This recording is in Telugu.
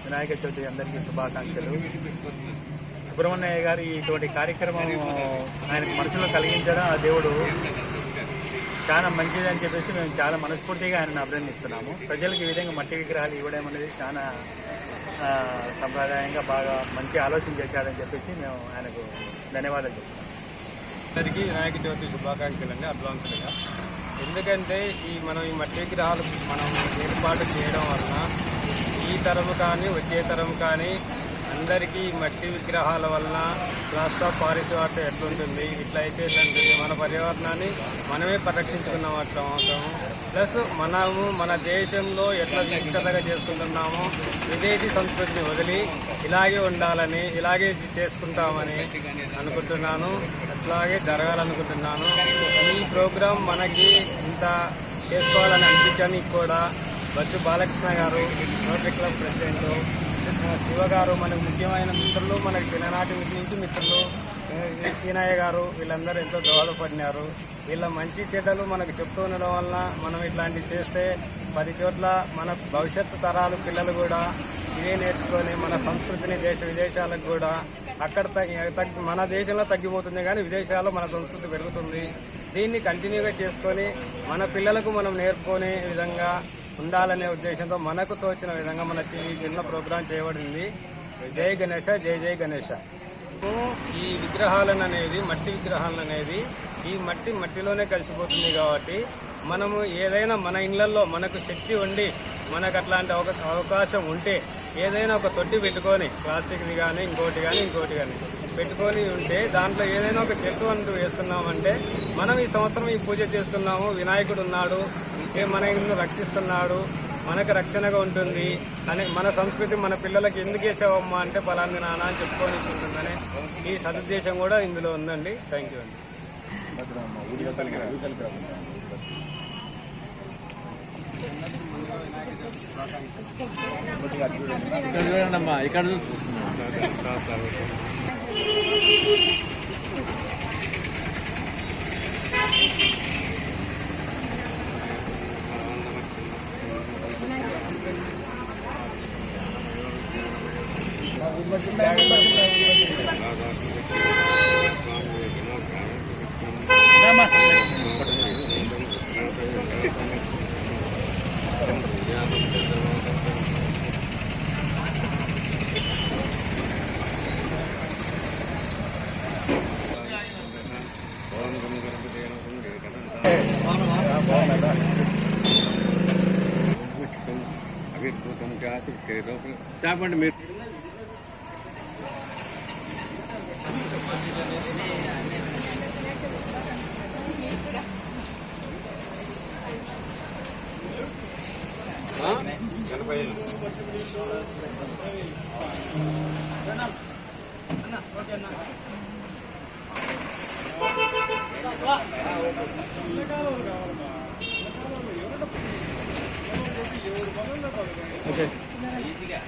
వినాయక చవితి అందరికీ శుభాకాంక్షలు. సుబ్రహ్మణ్యయ్య గారు ఇటువంటి కార్యక్రమం ఆయనకు మనసులో కలిగించడం ఆ దేవుడు చాలా మంచిది అని చెప్పేసి మేము చాలా మనస్ఫూర్తిగా ఆయనను అభినందిస్తున్నాము. ప్రజలకు ఈ విధంగా మట్టి విగ్రహాలు ఇవ్వడం అనేది చాలా సంప్రదాయంగా బాగా మంచి ఆలోచన చేశాడని చెప్పేసి మేము ఆయనకు ధన్యవాదాలు చెప్తున్నాం. అందరికీ వినాయక చవితి శుభాకాంక్షలు అండి అడ్వాన్స్గా. ఎందుకంటే మనం ఈ మట్టి విగ్రహాలు మనం ఏర్పాటు చేయడం వలన ఈ తరం కానీ వచ్చే తరం కానీ అందరికీ మట్టి విగ్రహాల వలన ప్లాస్టర్ ఆఫ్ పారిస్ వాటర్ ఎట్లుంటుంది, ఇట్లా అయితే ఎట్లుంటుంది, మన పర్యావరణాన్ని మనమే పరిరక్షించుకున్న వాటి అవసరం. ప్లస్ మనము మన దేశంలో ఎట్లా నిష్ఠతగా చేసుకుంటున్నామో విదేశీ సంస్కృతిని వదిలి ఇలాగే ఉండాలని, ఇలాగే చేసుకుంటామని అనుకుంటున్నాను. అట్లాగే జరగాలనుకుంటున్నాను. ఈ ప్రోగ్రాం మనకి ఇంత చేసుకోవాలని అనిపించడానికి కూడా బచ్చు బాలకృష్ణ గారు, రోటరీ క్లబ్ ప్రెసిడెంట్, శివ గారు, మనకు ముఖ్యమైన మిత్రులు, మనకి చిన్ననాటి నుంచి మిత్రులు సీనయ్య గారు, వీళ్ళందరూ ఎంతో దోహదపడినారు. వీళ్ళ మంచి చెడ్డలు మనకు చెప్తూ ఉండడం వలన మనం ఇట్లాంటివి చేస్తే 10 చోట్ల మన భవిష్యత్తు తరాలు పిల్లలు కూడా ఇదే నేర్చుకొని మన సంస్కృతిని దేశ విదేశాలకు కూడా అక్కడ మన దేశంలో తగ్గిపోతుంది కానీ విదేశాల్లో మన సంస్కృతి పెరుగుతుంది. దీన్ని కంటిన్యూగా చేసుకొని మన పిల్లలకు మనం నేర్పుకునే విధంగా ఉండాలనే ఉద్దేశంతో మనకు తోచిన విధంగా మన చిన్న ప్రోగ్రాం చేయబడింది. జై గణేశ, జై జై గణేశ. ఈ విగ్రహాలను అనేది మట్టి విగ్రహాలను అనేది ఈ మట్టిలోనే కలిసిపోతుంది కాబట్టి మనము ఏదైనా మన ఇళ్లలో మనకు శక్తి ఉండి మనకు అట్లాంటి అవకాశం ఉంటే ఏదైనా ఒక తొట్టి పెట్టుకొని ప్లాస్టిక్ది కానీ ఇంకోటి కానీ పెట్టుకొని ఉంటే దాంట్లో ఏదైనా ఒక చెట్టు అంటూ వేసుకున్నామంటే మనం ఈ సంవత్సరం ఈ పూజ చేసుకున్నాము, వినాయకుడు ఉన్నాడు, మనల్ని రక్షిస్తున్నాడు, మనకు రక్షణగా ఉంటుంది అని మన సంస్కృతి మన పిల్లలకి ఎందుకు వేసావమ్మా అంటే పలాంది నాన్న అని చెప్పుకొని ఉంటుందని ఈ సదుద్దేశం కూడా ఇందులో ఉందండి. థ్యాంక్ యూ అండి. ఇక్కడ చూసుకొస్తున్నాం. చెప్పండి మీరు. ఓకే. ఈజీగా